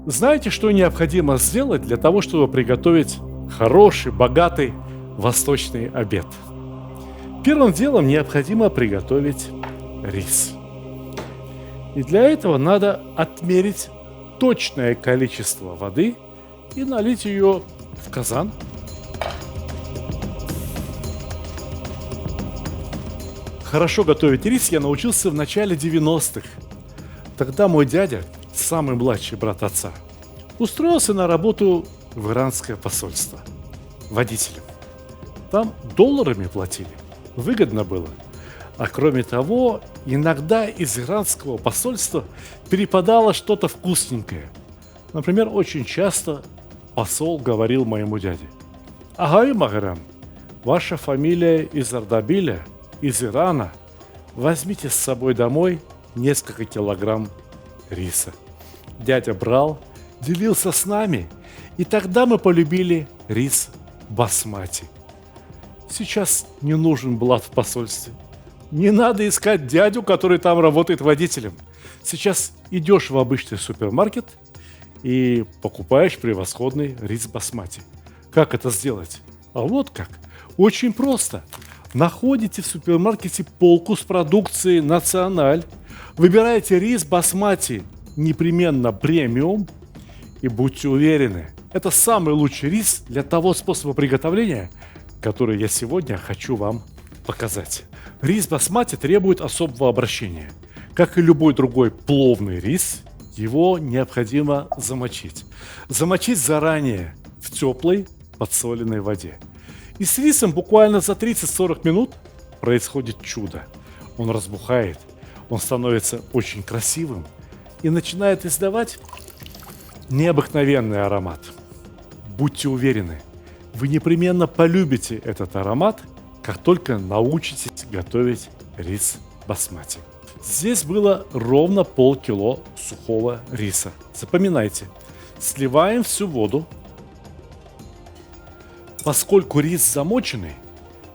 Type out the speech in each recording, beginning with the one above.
Знаете, что необходимо сделать для того, чтобы приготовить хороший, богатый восточный обед? Первым делом необходимо приготовить рис. И для этого надо отмерить точное количество воды и налить ее в казан. Хорошо готовить рис я научился в начале 90-х. Тогда мой дядя, самый младший брат отца, устроился на работу в иранское посольство водителем. Там долларами платили. Выгодно было. А кроме того, иногда из иранского посольства перепадало что-то вкусненькое. Например, очень часто посол говорил моему дяде: «Агай Магарам, ваша фамилия из Ардабиля, из Ирана. Возьмите с собой домой несколько килограмм риса». Дядя брал, делился с нами, и тогда мы полюбили рис басмати. Сейчас не нужен блат в посольстве. Не надо искать дядю, который там работает водителем. Сейчас идешь в обычный супермаркет и покупаешь превосходный рис басмати. Как это сделать? А вот как. Очень просто. Находите в супермаркете полку с продукцией «Националь», выбираете рис басмати непременно премиум и будьте уверены, это самый лучший рис для того способа приготовления, который я сегодня хочу вам показать. Рис басмати требует особого обращения. Как и любой другой пловный рис, его необходимо замочить. Замочить заранее в теплой подсоленной воде. И с рисом буквально за 30-40 минут происходит чудо. Он разбухает, он становится очень красивым и начинает издавать необыкновенный аромат. Будьте уверены, вы непременно полюбите этот аромат, как только научитесь готовить рис басмати. Здесь было ровно полкило сухого риса. Запоминайте, сливаем всю воду. Поскольку рис замоченный,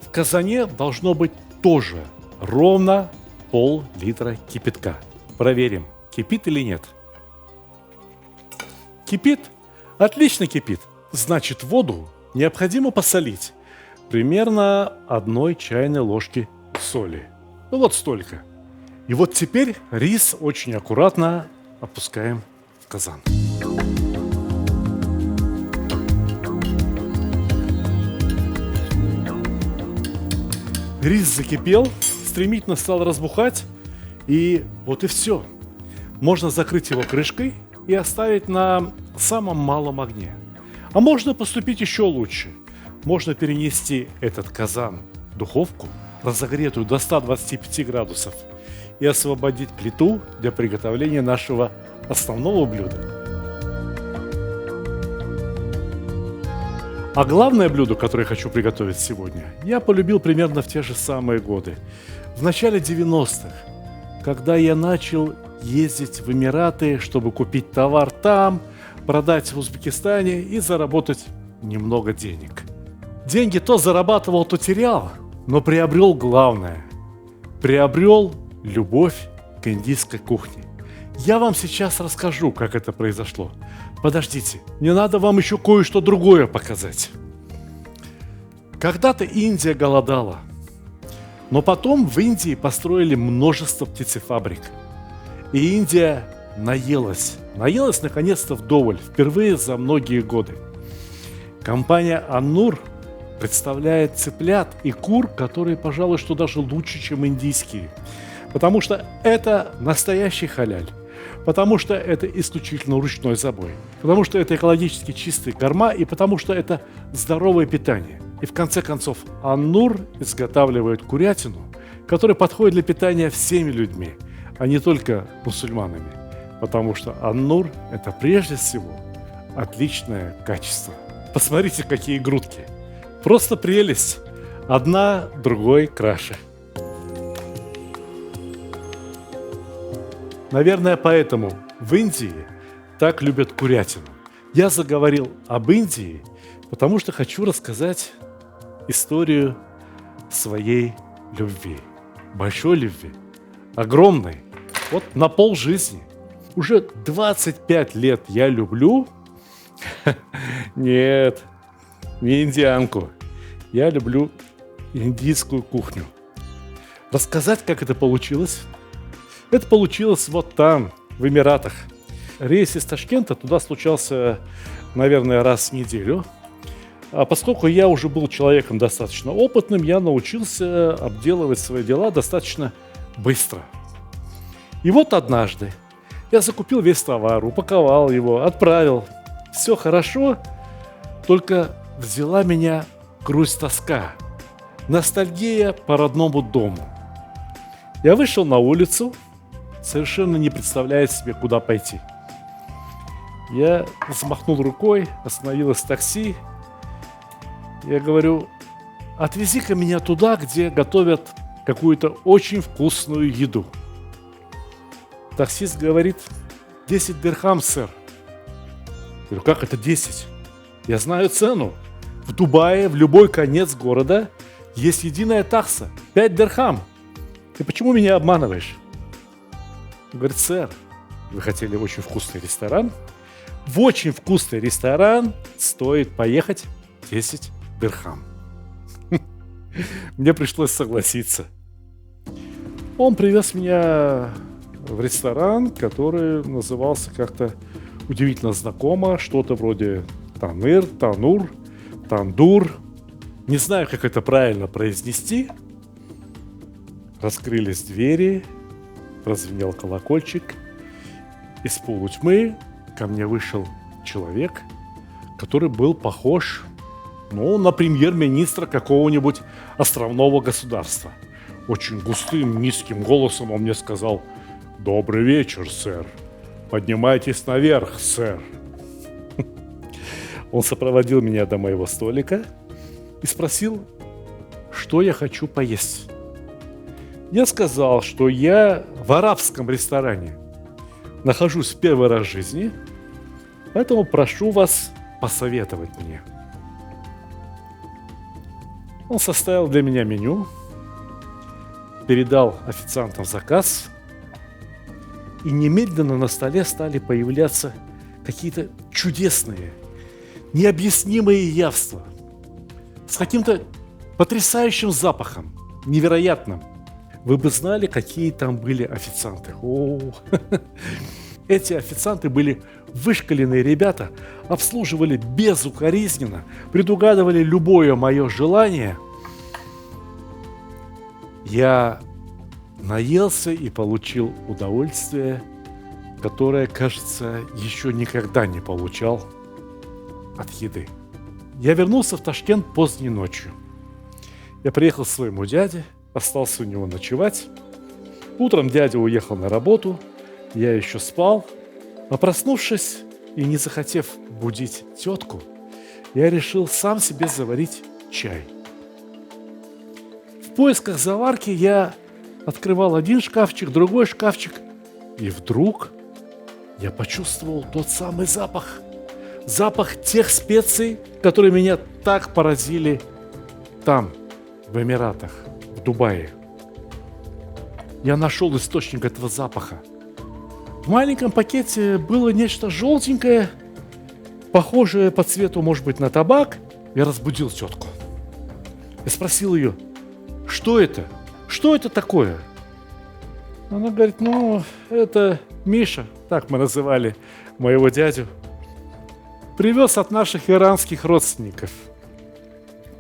в казане должно быть тоже ровно пол-литра кипятка. Проверим, кипит или нет. Кипит? Отлично кипит. Значит, воду необходимо посолить. Примерно 1 чайной ложки соли. Ну вот столько. И вот теперь рис очень аккуратно опускаем в казан. Рис закипел, стремительно стал разбухать, и вот и все. Можно закрыть его крышкой и оставить на самом малом огне. А можно поступить еще лучше. Можно перенести этот казан в духовку, разогретую до 125 градусов, и освободить плиту для приготовления нашего основного блюда. А главное блюдо, которое я хочу приготовить сегодня, я полюбил примерно в те же самые годы. В начале 90-х, когда я начал ездить в Эмираты, чтобы купить товар там, продать в Узбекистане и заработать немного денег. Деньги то зарабатывал, то терял, но приобрел главное. Приобрел любовь к индийской кухне. Я вам сейчас расскажу, как это произошло. Подождите, мне надо вам еще кое-что другое показать. Когда-то Индия голодала, но потом в Индии построили множество птицефабрик. И Индия наелась наконец-то вдоволь, впервые за многие годы. Компания «Аннур» представляет цыплят и кур, которые, пожалуй, что даже лучше, чем индийские. Потому что это настоящий халяль. Потому что это исключительно ручной забой. Потому что это экологически чистые корма. И потому что это здоровое питание. И в конце концов, «Аннур» изготавливает курятину, которая подходит для питания всеми людьми, а не только мусульманами. Потому что «Аннур» – это прежде всего отличное качество. Посмотрите, какие грудки. Просто прелесть. Одна другой краше. Наверное, поэтому в Индии так любят курятину. Я заговорил об Индии, потому что хочу рассказать историю своей любви. Большой любви. Огромной. Вот на полжизни. Уже 25 лет я люблю... Нет, не индианку. Я люблю индийскую кухню. Рассказать, как это получилось? Это получилось вот там, в Эмиратах. Рейс из Ташкента туда случался, наверное, раз в неделю. А поскольку я уже был человеком достаточно опытным, я научился обделывать свои дела достаточно быстро. И вот однажды я закупил весь товар, упаковал его, отправил. Все хорошо, только взяла меня грусть-тоска, ностальгия по родному дому. Я вышел на улицу, совершенно не представляя себе, куда пойти. Я взмахнул рукой, остановилось такси. Я говорю: отвези-ка меня туда, где готовят какую-то очень вкусную еду. Таксист говорит: 10 дирхам, сэр. Я говорю: как это 10? Я знаю цену. В Дубае, в любой конец города есть единая такса. 5 дирхам. Ты почему меня обманываешь? Он говорит: сэр, вы хотели очень вкусный ресторан? В очень вкусный ресторан стоит поехать 10 дирхам. Мне пришлось согласиться. Он привез меня в ресторан, который назывался как-то удивительно знакомо, что-то вроде Танур, Тандур. Не знаю, как это правильно произнести. Раскрылись двери, прозвенел колокольчик. Из полутьмы ко мне вышел человек, который был похож, на премьер-министра какого-нибудь островного государства. Очень густым, низким голосом он мне сказал: «Добрый вечер, сэр. Поднимайтесь наверх, сэр». Он сопроводил меня до моего столика и спросил, что я хочу поесть. Я сказал, что я в арабском ресторане нахожусь в первый раз в жизни, поэтому прошу вас посоветовать мне. Он составил для меня меню, передал официантам заказ, и немедленно на столе стали появляться какие-то чудесные, необъяснимые явства с каким-то потрясающим запахом, невероятным. Вы бы знали, какие там были официанты. Эти официанты были вышкаленные ребята, обслуживали безукоризненно, предугадывали любое мое желание. Я наелся и получил удовольствие, которое, кажется, еще никогда не получал от еды. Я вернулся в Ташкент поздней ночью. Я приехал к своему дяде, остался у него ночевать. Утром дядя уехал на работу, я еще спал. А проснувшись и не захотев будить тетку, я решил сам себе заварить чай. В поисках заварки я открывал один шкафчик, другой шкафчик, и вдруг я почувствовал тот самый запах. Запах тех специй, которые меня так поразили там, в Эмиратах, в Дубае. Я нашел источник этого запаха. В маленьком пакете было нечто желтенькое, похожее по цвету, может быть, на табак. Я разбудил тетку. Я спросил ее: что это? Что это такое? Она говорит: это Миша, так мы называли моего дядю, привез от наших иранских родственников.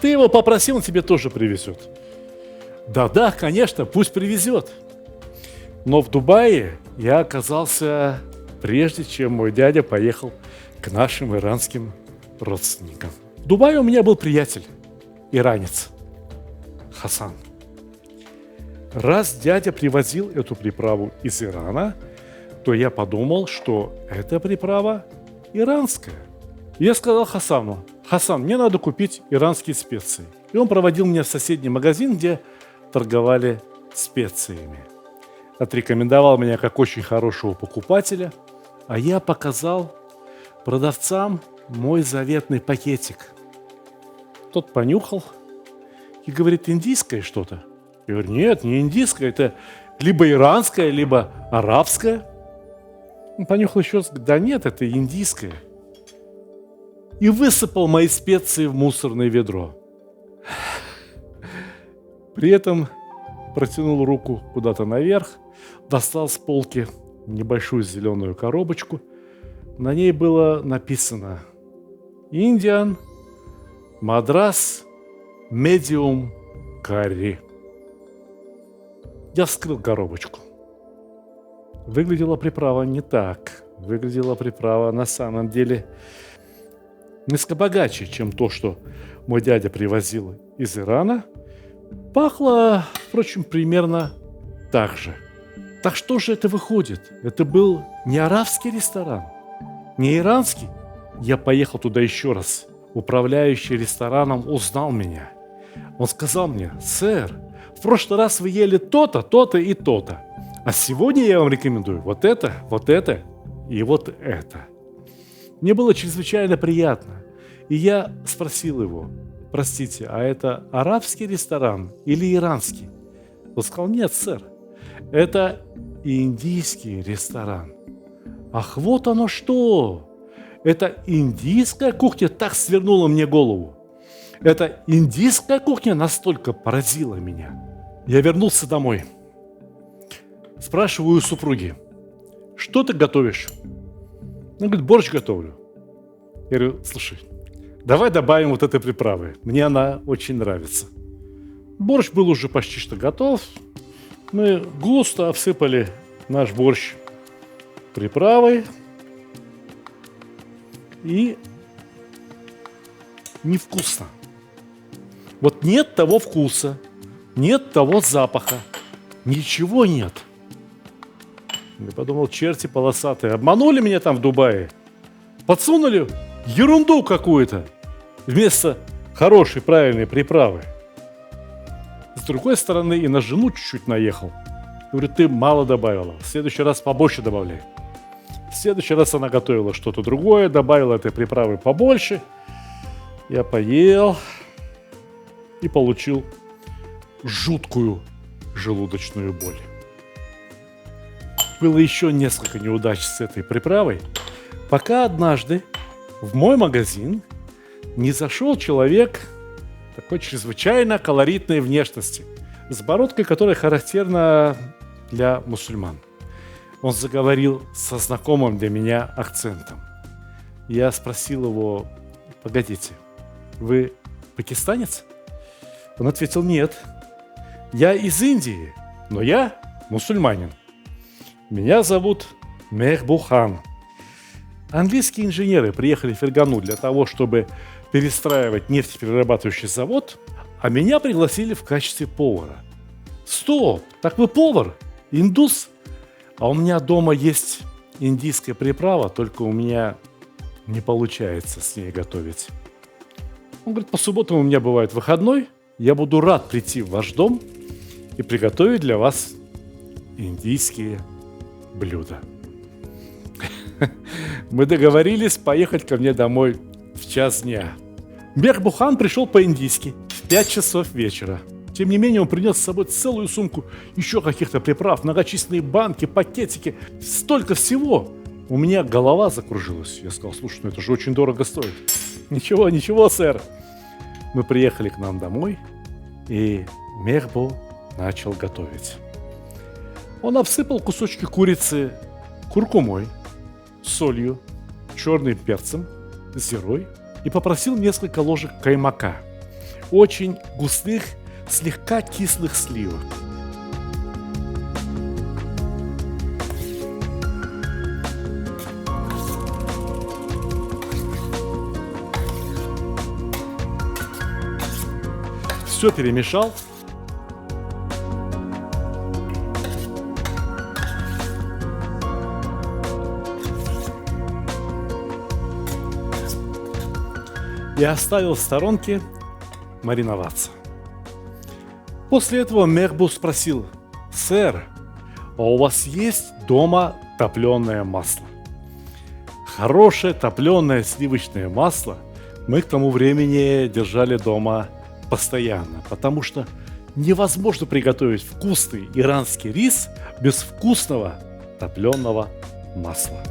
Ты его попроси, он тебе тоже привезет. Да, конечно, пусть привезет. Но в Дубае я оказался прежде, чем мой дядя поехал к нашим иранским родственникам. В Дубае у меня был приятель, иранец, Хасан. Раз дядя привозил эту приправу из Ирана, то я подумал, что эта приправа иранская. Я сказал Хасану: Хасан, мне надо купить иранские специи. И он проводил меня в соседний магазин, где торговали специями. Отрекомендовал меня как очень хорошего покупателя, а я показал продавцам мой заветный пакетик. Тот понюхал и говорит: индийское что-то? Я говорю: нет, не индийское, это либо иранское, либо арабское. Он понюхал еще раз, говорит, да нет, это индийское. И высыпал мои специи в мусорное ведро. При этом протянул руку куда-то наверх, достал с полки небольшую зеленую коробочку. На ней было написано «Indian Madras Medium Curry». Я вскрыл коробочку. Выглядела приправа не так. Выглядела приправа на самом деле несколько богаче, чем то, что мой дядя привозил из Ирана. Пахло, впрочем, примерно так же. Так что же это выходит? Это был не арабский ресторан, не иранский. Я поехал туда еще раз. Управляющий рестораном узнал меня. Он сказал мне: «Сэр, в прошлый раз вы ели то-то, то-то и то-то. А сегодня я вам рекомендую вот это и вот это». Мне было чрезвычайно приятно. И я спросил его: «Простите, а это арабский ресторан или иранский?» Он сказал: «Нет, сэр, это индийский ресторан». Ах, вот оно что! Это индийская кухня так свернула мне голову. Эта индийская кухня настолько поразила меня. Я вернулся домой. Спрашиваю у супруги: «Что ты готовишь?» Она говорит: «Борщ готовлю». Я говорю: «Слушай, давай добавим вот этой приправы. Мне она очень нравится». Борщ был уже почти что готов. Мы густо обсыпали наш борщ приправой. И невкусно. Вот нет того вкуса, нет того запаха, ничего нет. Я подумал: черти полосатые, обманули меня там в Дубае, подсунули ерунду какую-то вместо хорошей, правильной приправы. С другой стороны, и на жену чуть-чуть наехал. Говорю: ты мало добавила, в следующий раз побольше добавляй. В следующий раз она готовила что-то другое, добавила этой приправы побольше. Я поел и получил жуткую желудочную боль. Было еще несколько неудач с этой приправой, пока однажды в мой магазин не зашел человек такой чрезвычайно колоритной внешности, с бородкой, которая характерна для мусульман. Он заговорил со знакомым для меня акцентом. Я спросил его: «Погодите, вы пакистанец?» Он ответил: «Нет, я из Индии, но я мусульманин. Меня зовут Мехбухан». Английские инженеры приехали в Фергану для того, чтобы перестраивать нефтеперерабатывающий завод, а меня пригласили в качестве повара. Стоп, так вы повар? Индус? А у меня дома есть индийская приправа, только у меня не получается с ней готовить. Он говорит: по субботам у меня бывает выходной, я буду рад прийти в ваш дом и приготовить для вас индийские блюда. Мы договорились поехать ко мне домой в час дня. Мехбухан пришел по-индийски в 5 часов вечера. Тем не менее, он принес с собой целую сумку еще каких-то приправ, многочисленные банки, пакетики, столько всего. У меня голова закружилась. Я сказал: слушай, ну это же очень дорого стоит. Ничего, ничего, сэр. Мы приехали к нам домой, и Мехбу начал готовить. Он обсыпал кусочки курицы куркумой, солью, черным перцем, зирой и попросил несколько ложек каймака, очень густых, слегка кислых сливок. Все перемешал. И оставил в сторонке мариноваться. После этого Мехбу спросил: «Сэр, а у вас есть дома топленое масло?» Хорошее топленое сливочное масло мы к тому времени держали дома постоянно, потому что невозможно приготовить вкусный иранский рис без вкусного топленого масла.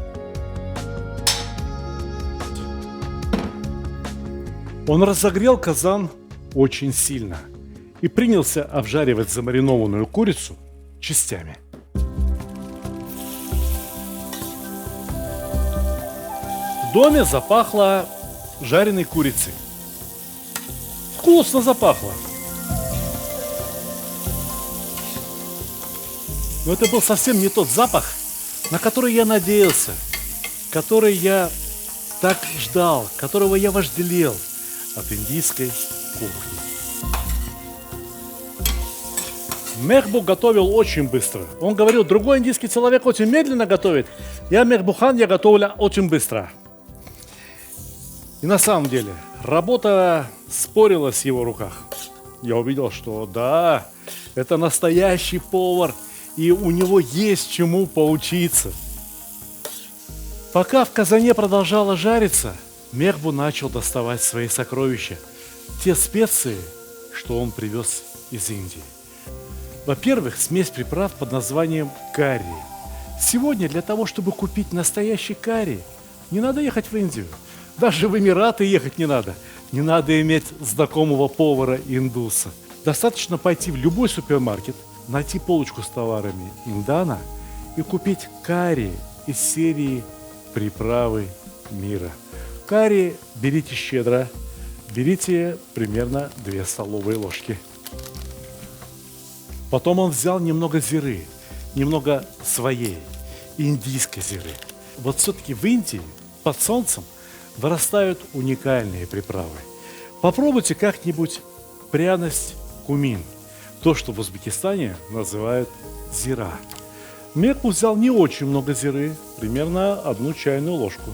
Он разогрел казан очень сильно и принялся обжаривать замаринованную курицу частями. В доме запахло жареной курицей. Вкусно запахло. Но это был совсем не тот запах, на который я надеялся, который я так ждал, которого я вожделел от индийской кухни. Мехбу готовил очень быстро. Он говорил, другой индийский человек очень медленно готовит. Я Мехбухан, я готовлю очень быстро. И на самом деле, работа спорилась в его руках. Я увидел, что да, это настоящий повар, и у него есть чему поучиться. Пока в казане продолжало жариться, Мехбу начал доставать свои сокровища, те специи, что он привез из Индии. Во-первых, смесь приправ под названием карри. Сегодня для того, чтобы купить настоящий карри, не надо ехать в Индию. Даже в Эмираты ехать не надо. Не надо иметь знакомого повара-индуса. Достаточно пойти в любой супермаркет, найти полочку с товарами Индана и купить карри из серии «Приправы мира». Карри берите щедро, берите примерно 2 столовые ложки. Потом он взял немного зиры, немного своей, индийской зиры. Вот все-таки в Индии под солнцем вырастают уникальные приправы. Попробуйте как-нибудь пряность кумин, то, что в Узбекистане называют зира. Мехбу взял не очень много зиры, примерно 1 чайную ложку,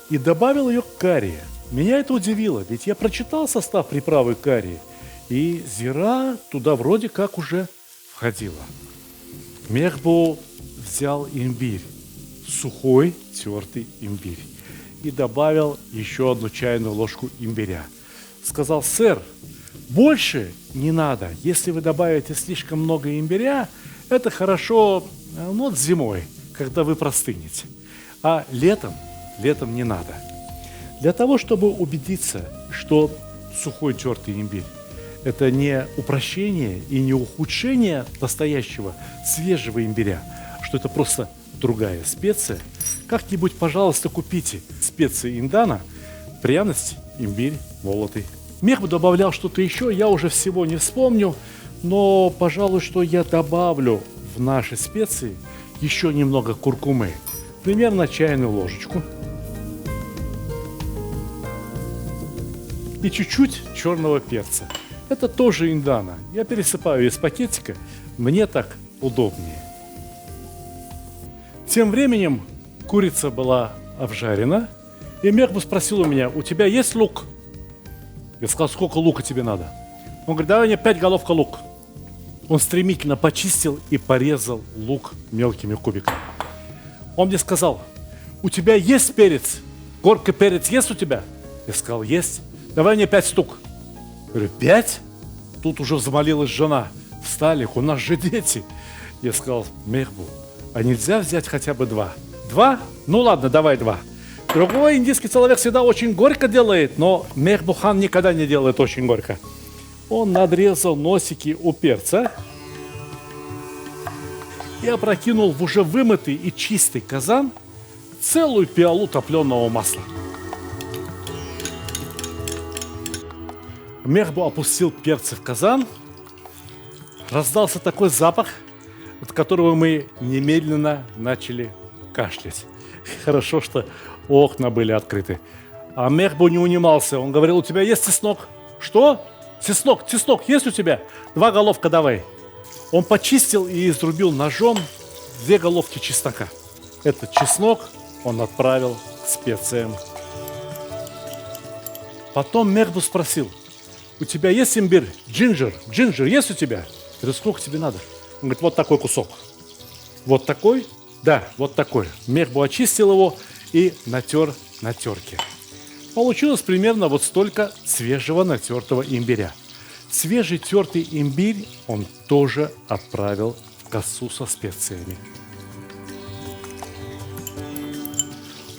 и добавил ее к карри. Меня это удивило, ведь я прочитал состав приправы карри, и зира туда вроде как уже входила. Мехбу взял имбирь, сухой тертый имбирь, и добавил еще 1 чайную ложку имбиря. Сказал, сэр, больше не надо. Если вы добавите слишком много имбиря, это хорошо, вот зимой, когда вы простынете. А летом не надо. Для того, чтобы убедиться, что сухой тертый имбирь – это не упрощение и не ухудшение настоящего свежего имбиря, что это просто другая специя, как-нибудь, пожалуйста, купите специи Индана, пряность, имбирь молотый. Мехбу добавлял что-то еще, я уже всего не вспомню, но, пожалуй, что я добавлю в наши специи еще немного куркумы, примерно чайную ложечку. И чуть-чуть черного перца. Это тоже Индана. Я пересыпаю из пакетика, мне так удобнее. Тем временем курица была обжарена, и Мехбу спросил у меня, у тебя есть лук? Я сказал, сколько лука тебе надо? Он говорит, давай мне 5 головка лук. Он стремительно почистил и порезал лук мелкими кубиками. Он мне сказал, у тебя есть перец? Горький перец есть у тебя? Я сказал, есть. Давай мне 5 штук. Я говорю, 5? Тут уже взмолилась жена. Встали, у нас же дети. Я сказал, Мехбу, а нельзя взять хотя бы 2? 2? Ну ладно, давай 2. Другой индийский человек всегда очень горько делает, но Мехбухан никогда не делает очень горько. Он надрезал носики у перца и опрокинул в уже вымытый и чистый казан целую пиалу топленого масла. Мехбу опустил перцы в казан, раздался такой запах, от которого мы немедленно начали кашлять. Хорошо, что окна были открыты. А Мехбу не унимался, он говорил, у тебя есть чеснок? Что? Чеснок есть у тебя? 2 головка давай. Он почистил и изрубил ножом 2 головки чеснока. Этот чеснок он отправил к специям. Потом Мехбу спросил, у тебя есть имбирь? Джинджер есть у тебя? Я говорю, сколько тебе надо? Он говорит, вот такой кусок. Вот такой? Да, вот такой. Мехбу очистил его и натер на терке. Получилось примерно вот столько свежего натертого имбиря. Свежий тертый имбирь он тоже отправил в касу со специями.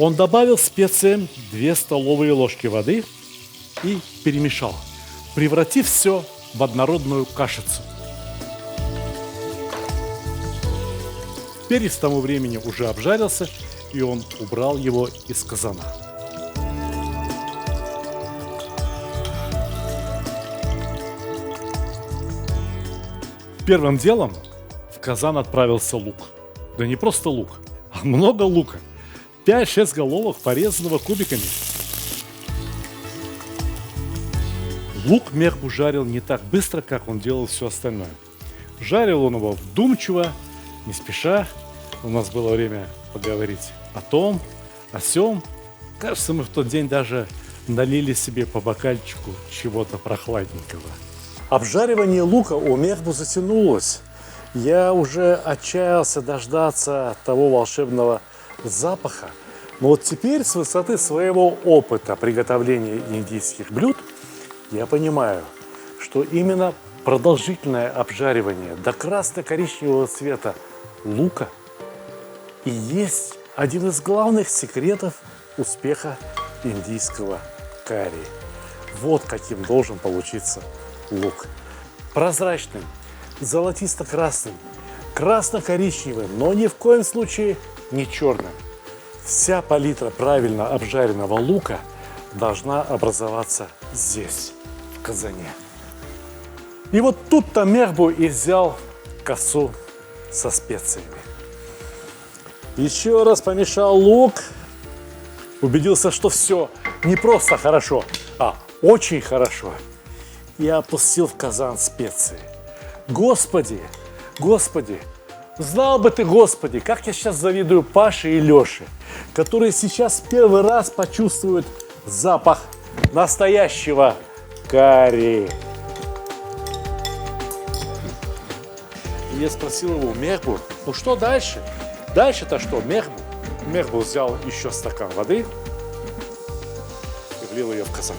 Он добавил специям 2 столовые ложки воды и перемешал, превратив все в однородную кашицу. Перец к тому времени уже обжарился, и он убрал его из казана. Первым делом в казан отправился лук. Да не просто лук, а много лука. 5-6 головок, порезанного кубиками. Лук Мехбу жарил не так быстро, как он делал все остальное. Жарил он его вдумчиво, не спеша. У нас было время поговорить о том, о сём. Кажется, мы в тот день даже налили себе по бокальчику чего-то прохладненького. Обжаривание лука у Мехбу затянулось. Я уже отчаялся дождаться того волшебного запаха. Но вот теперь с высоты своего опыта приготовления индийских блюд я понимаю, что именно продолжительное обжаривание до красно-коричневого цвета лука и есть один из главных секретов успеха индийского карри. Вот каким должен получиться лук. Прозрачным, золотисто-красным, красно-коричневым, но ни в коем случае не черным. Вся палитра правильно обжаренного лука должна образоваться здесь, в казане. И вот тут-то Мехбу и взял косу со специями. Еще раз помешал лук, убедился, что все не просто хорошо, а очень хорошо. И опустил в казан специи. Господи, Господи, знал бы ты, Господи, как я сейчас завидую Паше и Леше, которые сейчас первый раз почувствуют запах настоящего карри. И я спросил его: Мехбу, ну что дальше? Дальше-то что, Мехбу? Мехбу взял еще стакан воды и влил ее в казан.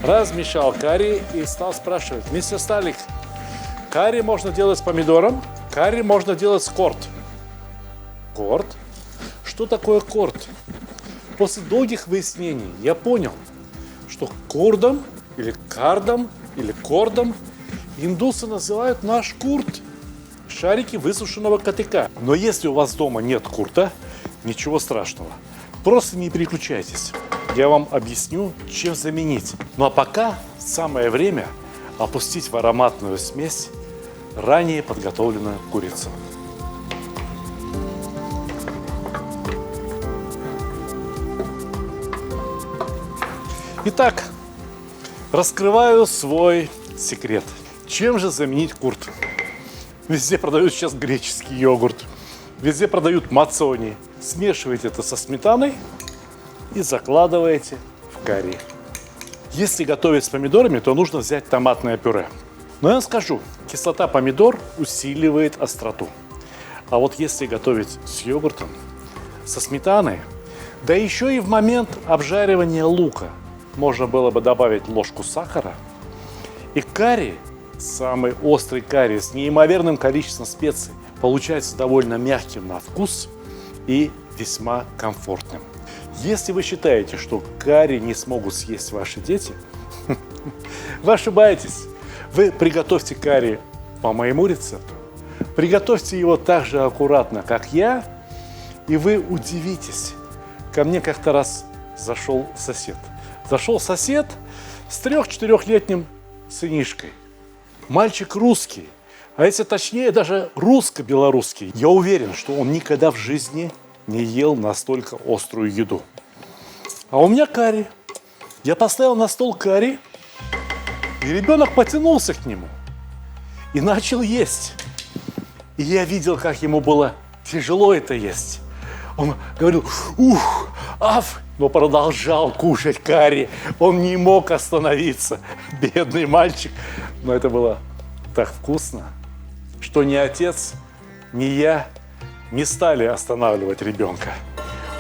Размешал карри и стал спрашивать: мистер Старлинг, карри можно делать с помидором, карри можно делать с корд. Корд? Что такое корд? После долгих выяснений я понял, что кордом или кардом или кордом индусы называют наш курт, шарики высушенного КТК. Но если у вас дома нет курта, ничего страшного, просто не переключайтесь. Я вам объясню, чем заменить. Ну а пока самое время опустить в ароматную смесь ранее подготовленную курицу. Итак, раскрываю свой секрет. Чем же заменить курт? Везде продают сейчас греческий йогурт, везде продают мацони. Смешиваете это со сметаной и закладываете в карри. Если готовить с помидорами, то нужно взять томатное пюре. Но я вам скажу, кислота помидор усиливает остроту. А вот если готовить с йогуртом, со сметаной, да еще и в момент обжаривания лука, можно было бы добавить ложку сахара, и карри, самый острый карри с неимоверным количеством специй, получается довольно мягким на вкус и весьма комфортным. Если вы считаете, что карри не смогут съесть ваши дети, вы ошибаетесь. Вы приготовьте карри по моему рецепту, приготовьте его так же аккуратно, как я, и вы удивитесь. Ко мне как-то раз зашел сосед. Зашел сосед с 3-4-летним сынишкой. Мальчик русский, а если точнее, даже русско-белорусский. Я уверен, что он никогда в жизни не ел настолько острую еду. А у меня карри. Я поставил на стол карри, и ребенок потянулся к нему и начал есть. И я видел, как ему было тяжело это есть. Он говорил: ух, аф, но продолжал кушать карри. Он не мог остановиться. Бедный мальчик. Но это было так вкусно, что ни отец, ни я не стали останавливать ребенка.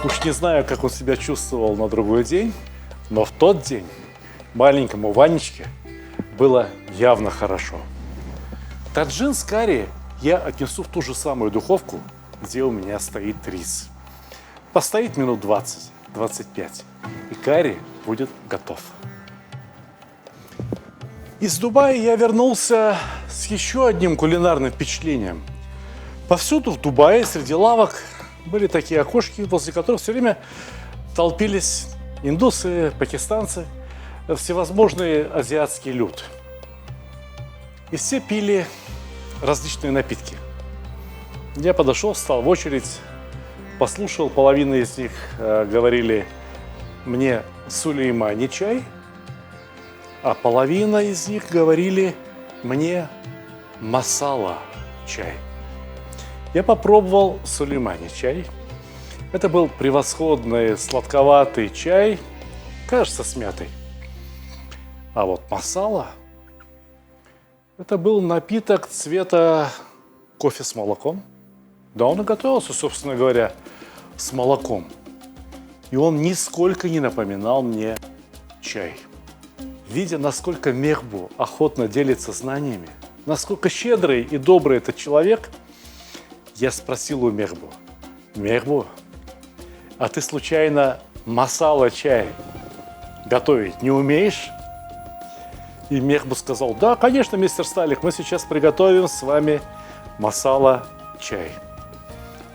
Уж не знаю, как он себя чувствовал на другой день, но в тот день маленькому Ванечке было явно хорошо. Таджин с карри я отнесу в ту же самую духовку, где у меня стоит рис. Постоит минут 20-25, и карри будет готов. Из Дубая я вернулся с еще одним кулинарным впечатлением. Повсюду в Дубае среди лавок были такие окошки, возле которых все время толпились индусы, пакистанцы, всевозможные азиатский люд. И все пили различные напитки. Я подошел, встал в очередь, послушал, половина из них говорили мне сулеймани чай, а половина из них говорили мне масала чай. Я попробовал сулеймани чай. Это был превосходный сладковатый чай, кажется, с мятой. А вот масала – это был напиток цвета кофе с молоком. Да, он и готовился, собственно говоря, с молоком. И он нисколько не напоминал мне чай. Видя, насколько Мехбу охотно делится знаниями, насколько щедрый и добрый этот человек, я спросил у Мехбу: «Мехбу, а ты случайно масала чай готовить не умеешь?» И Мехбу сказал: «Да, конечно, мистер Сталик, мы сейчас приготовим с вами масала чай.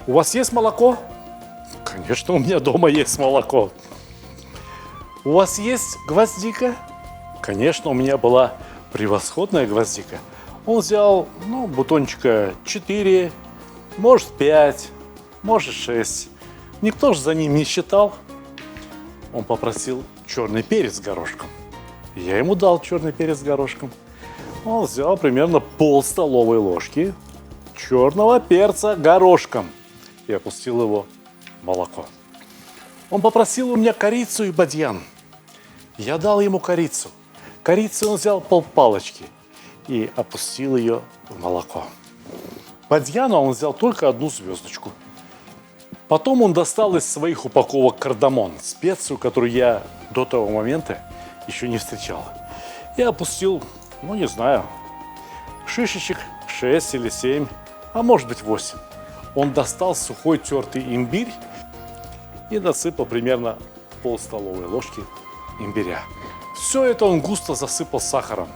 У вас есть молоко?» «Конечно, у меня дома есть молоко». «У вас есть гвоздика?» «Конечно, у меня была превосходная гвоздика». Он взял, бутончика 4, может 5, может 6. Никто же за ним не считал. Он попросил черный перец с горошком. Я ему дал черный перец с горошком. Он взял примерно пол-столовой ложки черного перца горошком и опустил его в молоко. Он попросил у меня корицу и бадьян. Я дал ему корицу. Корицу он взял полпалочки и опустил ее в молоко. Бадьяна он взял только одну звездочку. Потом он достал из своих упаковок кардамон, специю, которую я до того момента еще не встречал. И опустил, не знаю, шишечек 6 или 7, а может быть 8. Он достал сухой тертый имбирь и насыпал примерно пол-столовой ложки имбиря. Все это он густо засыпал сахаром.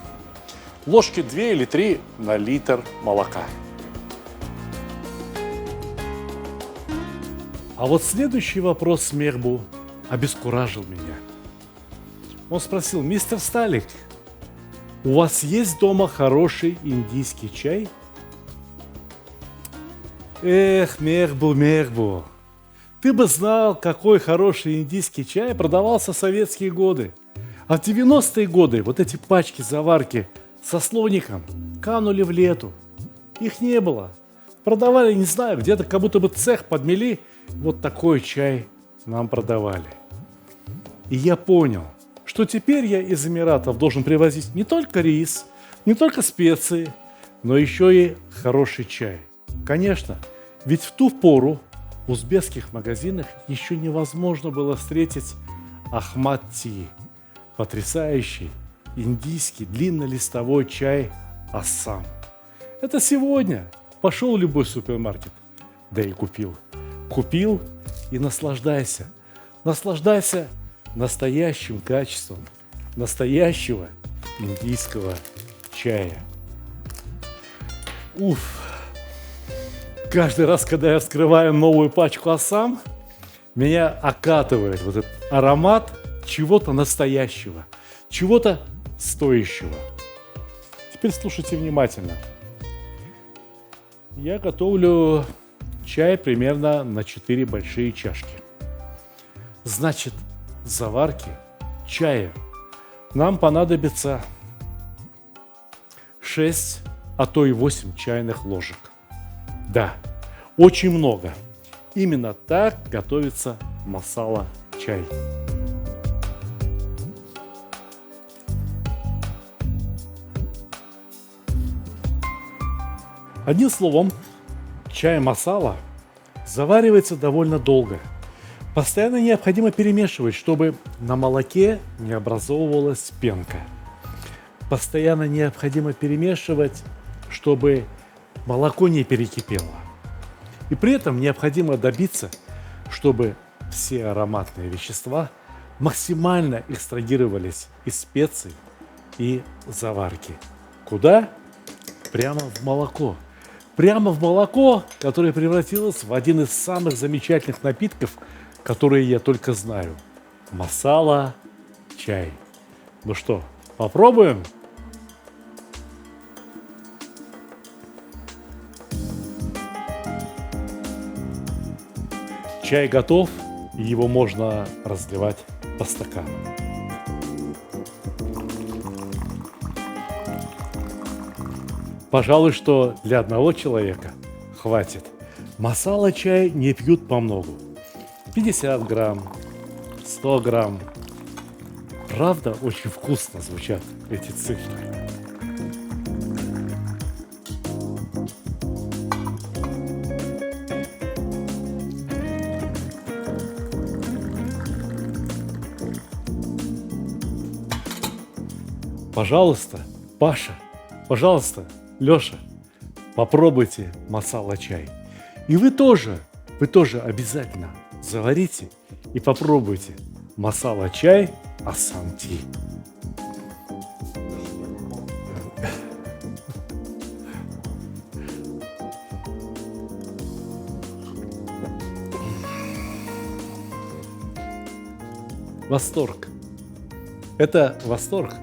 Ложки 2 или 3 на литр молока. А вот следующий вопрос Мехбу обескуражил меня. Он спросил: «Мистер Сталик, у вас есть дома хороший индийский чай?» Эх, Мехбу, ты бы знал, какой хороший индийский чай продавался в советские годы. А в 90-е годы вот эти пачки заварки со слоником канули в лету. Их не было. Продавали, не знаю, где-то как будто бы цех подмели. Вот такой чай нам продавали. И я понял, что теперь я из Эмиратов должен привозить не только рис, не только специи, но еще и хороший чай. Конечно, ведь в ту пору в узбекских магазинах еще невозможно было встретить Ахмад-Ти, потрясающий индийский длиннолистовой чай Ассам. Это сегодня пошел в любой супермаркет, да и купил. Купил и наслаждайся. Наслаждайся настоящим качеством настоящего индийского чая. Уф! Каждый раз, когда я вскрываю новую пачку Ассам, меня окатывает вот этот аромат чего-то настоящего, чего-то стоящего. Теперь слушайте внимательно. Я готовлю чай примерно на 4 большие чашки. Значит, заварки чая нам понадобится 6, а то и 8 чайных ложек. Да, очень много. Именно так готовится масала чай. Одним словом, чай масала заваривается довольно долго. Постоянно необходимо перемешивать, чтобы на молоке не образовывалась пенка. Постоянно необходимо перемешивать, чтобы молоко не перекипело. И при этом необходимо добиться, чтобы все ароматные вещества максимально экстрагировались из специй и заварки. Куда? Прямо в молоко. Прямо в молоко, которое превратилось в один из самых замечательных напитков, которые я только знаю. Масала чай. Ну что, попробуем? Чай готов, и его можно разливать по стакану. Пожалуй, что для одного человека хватит. Масала чай не пьют помногу. 50 грамм, 100 грамм. Правда, очень вкусно звучат эти цифры. Пожалуйста, Паша, пожалуйста, Леша, попробуйте масала чай. И вы тоже обязательно заварите и попробуйте масала чай Асан Ти. Восторг. Это восторг.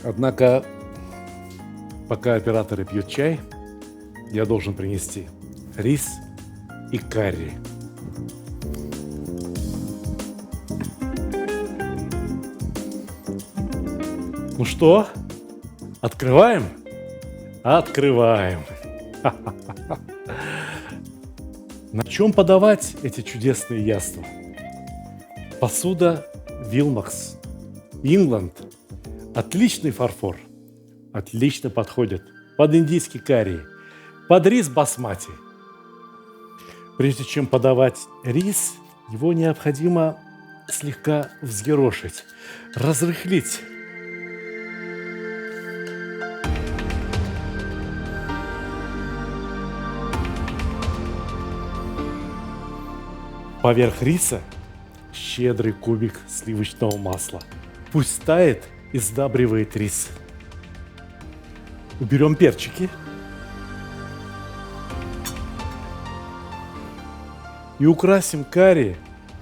Однако, пока операторы пьют чай, я должен принести рис и карри. Ну что, открываем? Открываем. На чем подавать эти чудесные яства? Посуда Вилмакс, Ингланд. Отличный фарфор. Отлично подходит под индийский карри, под рис басмати. Прежде чем подавать рис, его необходимо слегка взъерошить, разрыхлить. Поверх риса щедрый кубик сливочного масла. Пусть тает и сдабривает рис. Уберем перчики. И украсим карри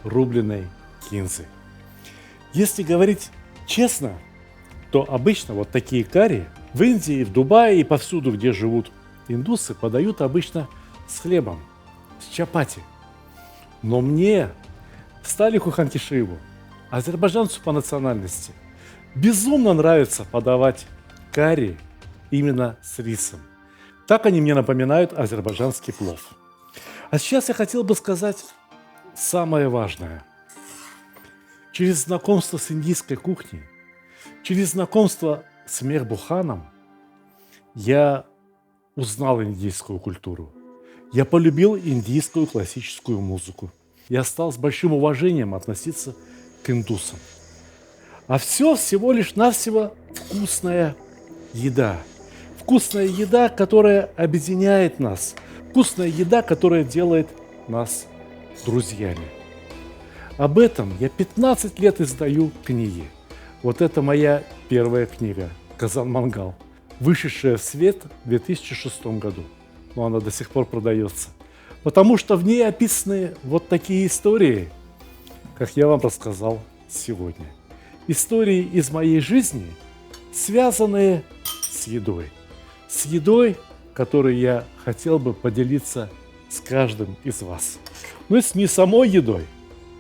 рубленой кинзой. Если говорить честно, то обычно вот такие карри в Индии, в Дубае и повсюду, где живут индусы, подают обычно с хлебом, с чапати. Но мне, Сталиху Хантишиеву, азербайджанцу по национальности, безумно нравится подавать карри именно с рисом. Так они мне напоминают азербайджанский плов. А сейчас я хотел бы сказать самое важное. Через знакомство с индийской кухней, через знакомство с Мехбуханом я узнал индийскую культуру. Я полюбил индийскую классическую музыку. Я стал с большим уважением относиться к индусам. А все всего лишь навсего вкусная еда. Вкусная еда, которая объединяет нас. Вкусная еда, которая делает нас друзьями. Об этом я 15 лет издаю книги. Вот это моя первая книга «Казан-Мангал», вышедшая в свет в 2006 году. Но она до сих пор продается. Потому что в ней описаны вот такие истории, как я вам рассказал сегодня. Истории из моей жизни, связанные с едой. С едой, которой я хотел бы поделиться с каждым из вас. Ну, если не самой едой,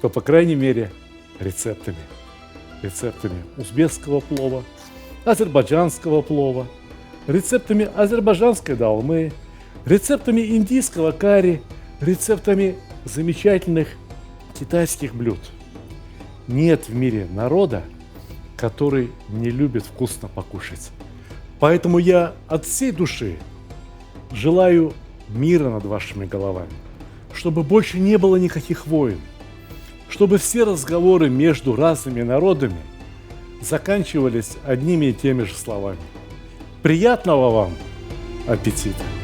то, по крайней мере, рецептами. Рецептами узбекского плова, азербайджанского плова, рецептами азербайджанской долмы, рецептами индийского карри, рецептами замечательных китайских блюд. Нет в мире народа, который не любит вкусно покушать. Поэтому я от всей души желаю мира над вашими головами, чтобы больше не было никаких войн, чтобы все разговоры между разными народами заканчивались одними и теми же словами. Приятного вам аппетита!